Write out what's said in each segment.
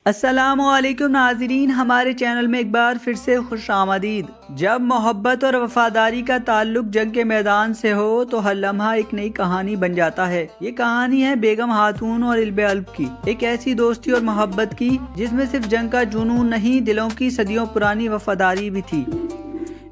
السلام علیکم ناظرین، ہمارے چینل میں ایک بار پھر سے خوش آمدید۔ جب محبت اور وفاداری کا تعلق جنگ کے میدان سے ہو تو ہر لمحہ ایک نئی کہانی بن جاتا ہے۔ یہ کہانی ہے بیگم خاتون اور علبِ الب کی، ایک ایسی دوستی اور محبت کی جس میں صرف جنگ کا جنون نہیں، دلوں کی صدیوں پرانی وفاداری بھی تھی۔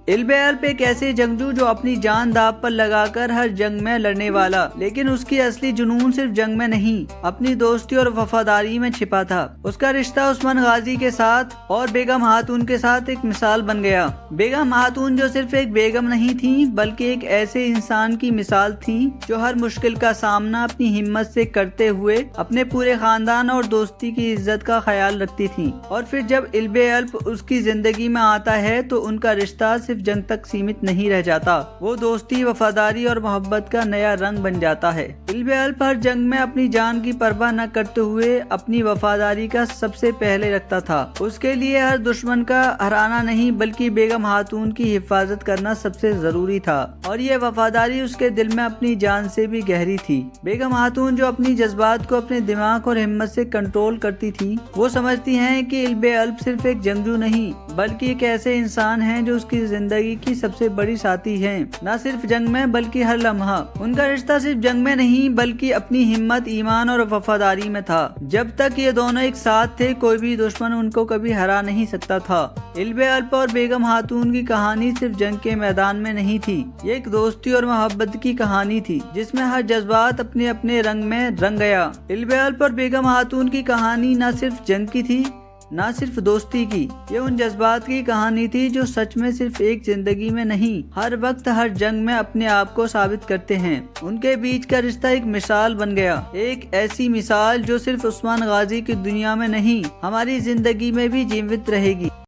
علبِ الب ایک ایسے جنگجو جو اپنی جان داو پر لگا کر ہر جنگ میں لڑنے والا، لیکن اس کی اصلی جنون صرف جنگ میں نہیں، اپنی دوستی اور وفاداری میں چھپا تھا۔ اس کا رشتہ عثمان غازی کے ساتھ اور بیگم خاتون کے ساتھ ایک مثال بن گیا۔ بیگم خاتون جو صرف ایک بیگم نہیں تھی بلکہ ایک ایسے انسان کی مثال تھی جو ہر مشکل کا سامنا اپنی ہمت سے کرتے ہوئے اپنے پورے خاندان اور دوستی کی عزت کا خیال رکھتی تھی۔ اور پھر جب علبِ الب اس کی زندگی میں آتا ہے تو ان کا رشتہ صرف جنگ تک سیمت نہیں رہ جاتا، وہ دوستی، وفاداری اور محبت کا نیا رنگ بن جاتا ہے۔ علبِ الب ہر جنگ میں اپنی جان کی پرواہ نہ کرتے ہوئے اپنی وفاداری کا سب سے پہلے رکھتا تھا۔ اس کے لیے ہر دشمن کا ہرانا نہیں بلکہ بیگم خاتون کی حفاظت کرنا سب سے ضروری تھا، اور یہ وفاداری اس کے دل میں اپنی جان سے بھی گہری تھی۔ بیگم خاتون جو اپنی جذبات کو اپنے دماغ اور ہمت سے کنٹرول کرتی تھی، وہ سمجھتی ہیں کہ علبِ الب صرف ایک جنگجو نہیں بلکہ ایک ایسے انسان ہیں جو اس کی زندگی کی سب سے بڑی ساتھی ہیں، نہ صرف جنگ میں بلکہ ہر لمحہ۔ ان کا رشتہ صرف جنگ میں نہیں بلکہ اپنی ہمت، ایمان اور وفاداری میں تھا۔ جب تک یہ دونوں ایک ساتھ تھے کوئی بھی دشمن ان کو کبھی ہرا نہیں سکتا تھا۔ علبِ الب اور بیگم خاتون کی کہانی صرف جنگ کے میدان میں نہیں تھی، یہ ایک دوستی اور محبت کی کہانی تھی جس میں ہر جذبات اپنے اپنے رنگ میں رنگ گیا۔ علبِ الب اور بیگم خاتون کی کہانی نہ صرف جنگ کی تھی، نہ صرف دوستی کی، یہ ان جذبات کی کہانی تھی جو سچ میں صرف ایک زندگی میں نہیں، ہر وقت ہر جنگ میں اپنے آپ کو ثابت کرتے ہیں۔ ان کے بیچ کا رشتہ ایک مثال بن گیا، ایک ایسی مثال جو صرف عثمان غازی کی دنیا میں نہیں، ہماری زندگی میں بھی جیوت رہے گی۔